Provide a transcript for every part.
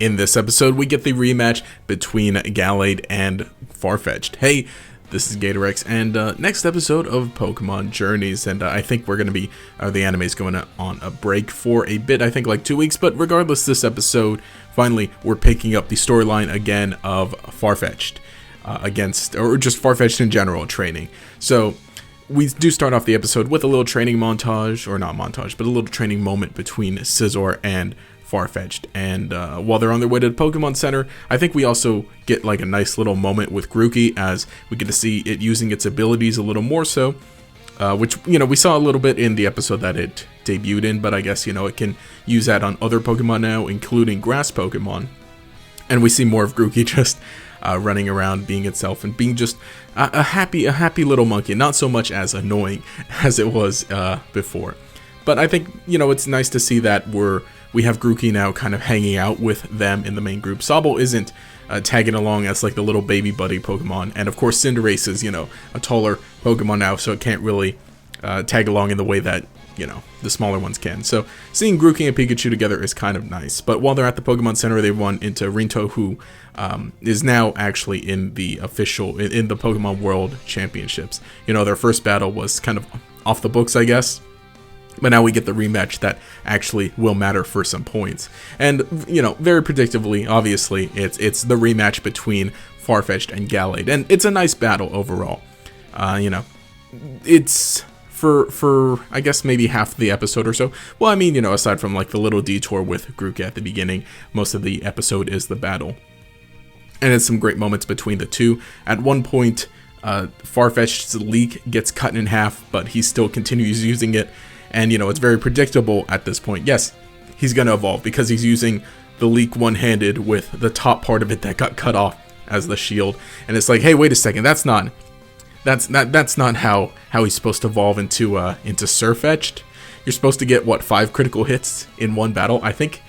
In this episode, we get the rematch between Gallade and Farfetch'd. Hey, this is GatorEX, and next episode of Pokemon Journeys, and I think we're going to be, the anime's going on a break for a bit, I think like 2 weeks, but regardless, this episode, finally, we're picking up the storyline again of Farfetch'd, or just Farfetch'd in general, training. So, we do start off the episode with a little training montage, or not montage, but a little training moment between Scizor and Farfetch'd, and while they're on their way to the Pokemon Center, I think we also get like a nice little moment with Grookey as we get to see it using its abilities a little more so, which, we saw a little bit in the episode that it debuted in, but I guess, it can use that on other Pokemon now, including grass Pokemon, and we see more of Grookey just running around, being itself, and being just a happy little monkey, not so much as annoying as it was before. But I think, it's nice to see that we have Grookey now kind of hanging out with them in the main group. Sobble isn't tagging along as like the little baby buddy Pokemon. And of course Cinderace is, a taller Pokemon now, so it can't really tag along in the way that, the smaller ones can. So seeing Grookey and Pikachu together is kind of nice. But while they're at the Pokemon Center, they run into Rinto, who is now actually in the in the Pokemon World Championships. Their first battle was kind of off the books, I guess. But now we get the rematch that actually will matter for some points. And, very predictably, obviously, it's the rematch between Farfetch'd and Gallade. And it's a nice battle overall. It's for I guess maybe half the episode or so. Well, I mean, aside from like the little detour with Grookey at the beginning, most of the episode is the battle. And it's some great moments between the two. At one point, Farfetch'd's leak gets cut in half, but he still continues using it. And, it's very predictable at this point. Yes, he's going to evolve because he's using the leak one-handed with the top part of it that got cut off as the shield. And it's like, hey, wait a second, that's not how he's supposed to evolve into Sirfetch'd. You're supposed to get, 5 critical hits in one battle? I think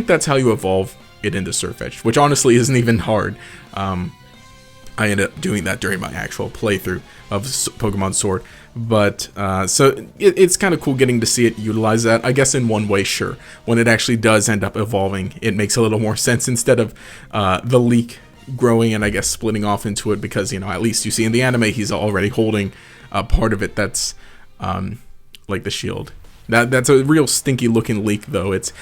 that's how you evolve it into Sirfetch'd, which honestly isn't even hard. I ended up doing that during my actual playthrough of Pokemon Sword. But, so it's kind of cool getting to see it utilize that. I guess in one way, sure. When it actually does end up evolving, it makes a little more sense instead of the leak growing and I guess splitting off into it, because, at least you see in the anime, he's already holding part of it that's like the shield. That's a real stinky looking leak, though. It's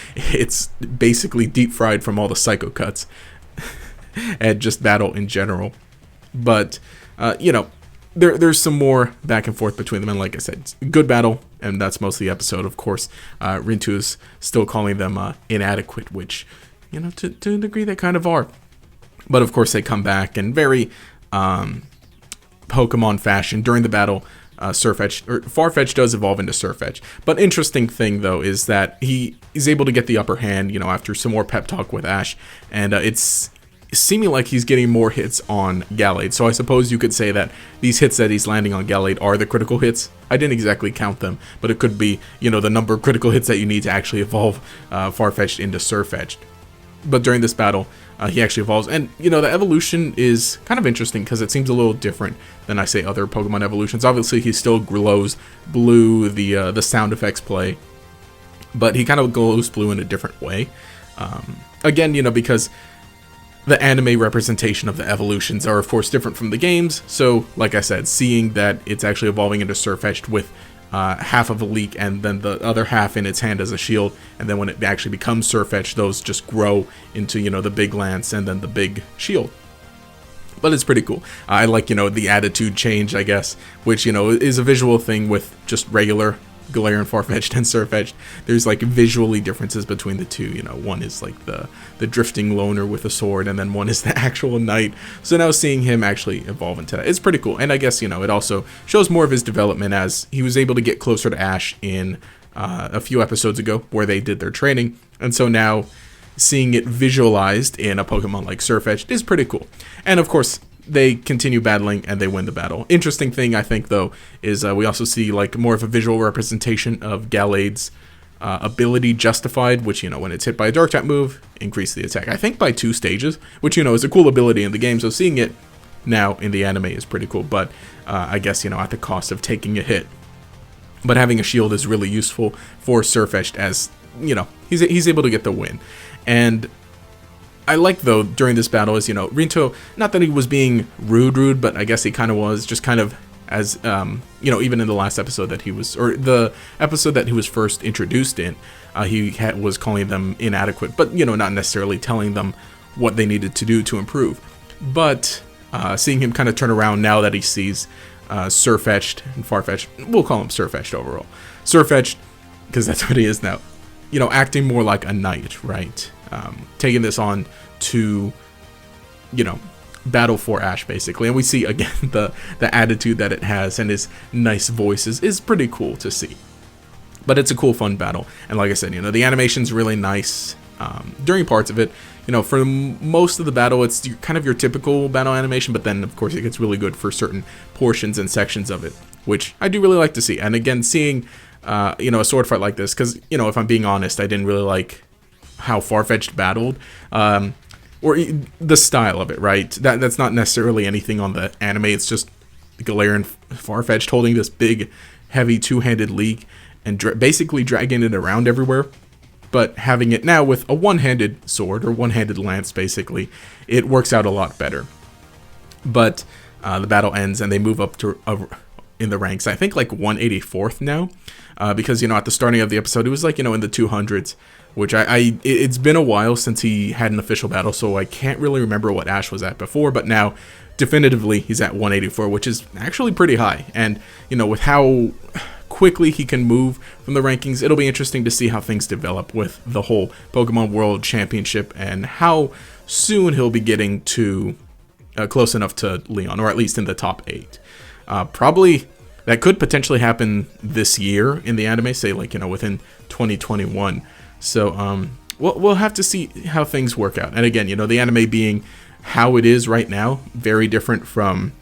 basically deep fried from all the Psycho Cuts and just battle in general. But, there's some more back and forth between them, and like I said, it's a good battle, and that's most of the episode. Of course, Rintu is still calling them inadequate, which, to a degree they kind of are. But of course, they come back in very Pokemon fashion during the battle. Farfetch'd does evolve into Sirfetch'd. But interesting thing, though, is that he is able to get the upper hand, after some more pep talk with Ash, and it's seeming like he's getting more hits on Gallade. So I suppose you could say that these hits that he's landing on Gallade are the critical hits. I didn't exactly count them, but it could be, the number of critical hits that you need to actually evolve Farfetch'd into Sirfetch'd. But during this battle, he actually evolves, and the evolution is kind of interesting because it seems a little different than I say other Pokemon evolutions. Obviously, he still glows blue, the sound effects play, but he kind of glows blue in a different way. Again, because the anime representation of the evolutions are, of course, different from the games. So, like I said, seeing that it's actually evolving into Sirfetch'd with half of a leak and then the other half in its hand as a shield, and then when it actually becomes Sirfetch'd, those just grow into, the big lance and then the big shield. But it's pretty cool. I like, the attitude change, I guess, which, is a visual thing with just regular Galarian Farfetch'd and Sirfetch'd. There's like visually differences between the two. One is like the drifting loner with a sword, and then one is the actual knight. So now seeing him actually evolve into that is pretty cool. And I guess, it also shows more of his development as he was able to get closer to Ash in a few episodes ago where they did their training. And so now seeing it visualized in a Pokemon like Sirfetch'd is pretty cool. And of course, they continue battling and they win the battle. Interesting thing, I think, though, is we also see like more of a visual representation of Gallade's ability justified, which, when it's hit by a dark type move, increase the attack. I think by 2 stages, which, is a cool ability in the game. So seeing it now in the anime is pretty cool. But I guess, at the cost of taking a hit. But having a shield is really useful for Sirfetch'd as, he's able to get the win. And I like, though, during this battle is, Rinto, not that he was being rude, but I guess he kind of was, just kind of as, even in the last episode that he was, or the episode that he was first introduced in, he was calling them inadequate, but, not necessarily telling them what they needed to do to improve. But seeing him kind of turn around now that he sees Sirfetch'd and Farfetch'd, we'll call him Sirfetch'd overall. Sirfetch'd, because that's what he is now, acting more like a knight, right? Taking this on to, battle for Ash, basically. And we see, again, the attitude that it has and his nice voice is pretty cool to see. But it's a cool, fun battle. And like I said, the animation's really nice during parts of it. For most of the battle, it's kind of your typical battle animation, but then, of course, it gets really good for certain portions and sections of it, which I do really like to see. And again, seeing, a sword fight like this, because, if I'm being honest, I didn't really like how Farfetch'd battled, or the style of it, right? That's not necessarily anything on the anime. It's just Galarian and Farfetch'd holding this big, heavy two-handed league and basically dragging it around everywhere. But having it now with a one-handed sword, or one-handed lance, basically, it works out a lot better. But the battle ends and they move up to in the ranks, I think like 184th now, because, at the starting of the episode, it was like, in the 200s, which it's been a while since he had an official battle, so I can't really remember what Ash was at before, but now, definitively, he's at 184, which is actually pretty high. And, with how quickly he can move from the rankings, it'll be interesting to see how things develop with the whole Pokemon World Championship and how soon he'll be getting to close enough to Leon, or at least in the top 8. Probably that could potentially happen this year in the anime, say like, within 2021. So we'll have to see how things work out. And again, the anime being how it is right now, very different from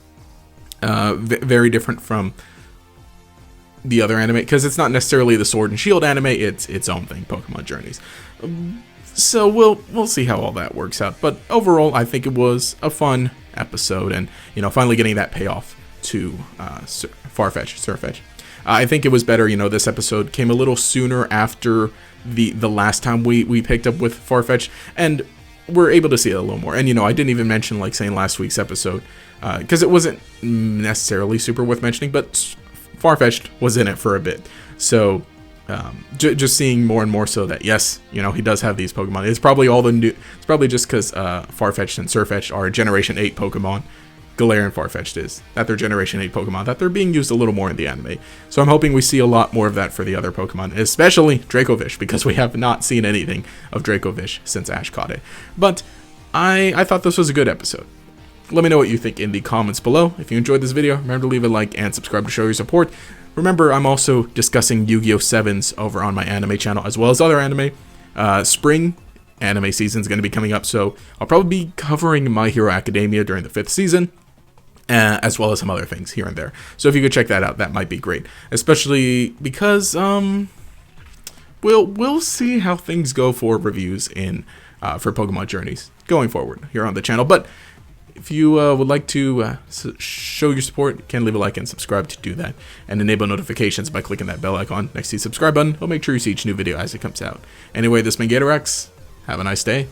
the other anime, because it's not necessarily the Sword and Shield anime, it's its own thing, Pokemon Journeys. So we'll see how all that works out. But overall, I think it was a fun episode, and finally getting that payoff to Sirfetch'd. I think it was better, this episode came a little sooner after the last time we picked up with Farfetch'd, and we're able to see it a little more. And I didn't even mention, like, saying last week's episode, because it wasn't necessarily super worth mentioning, but Farfetch'd was in it for a bit. So just seeing more and more so that, yes, he does have these Pokemon. It's probably all the new. It's probably just because Farfetch'd and Sirfetch'd are Generation 8 Pokemon. Galarian and Farfetch'd is that they're Generation 8 Pokemon, that they're being used a little more in the anime. So I'm hoping we see a lot more of that for the other Pokemon, especially Dracovish, because we have not seen anything of Dracovish since Ash caught it. But I thought this was a good episode. Let me know what you think in the comments below. If you enjoyed this video, remember to leave a like and subscribe to show your support. Remember, I'm also discussing Yu-Gi-Oh! 7s over on my anime channel, as well as other anime. Spring anime season is going to be coming up, so I'll probably be covering My Hero Academia during the 5th season. As well as some other things here and there. So if you could check that out, that might be great. Especially because we'll see how things go for reviews for Pokemon Journeys going forward here on the channel. But if you would like to show your support, you can leave a like and subscribe to do that, and enable notifications by clicking that bell icon next to the subscribe button. It'll make sure you see each new video as it comes out. Anyway, this has been GatorEX. Have a nice day.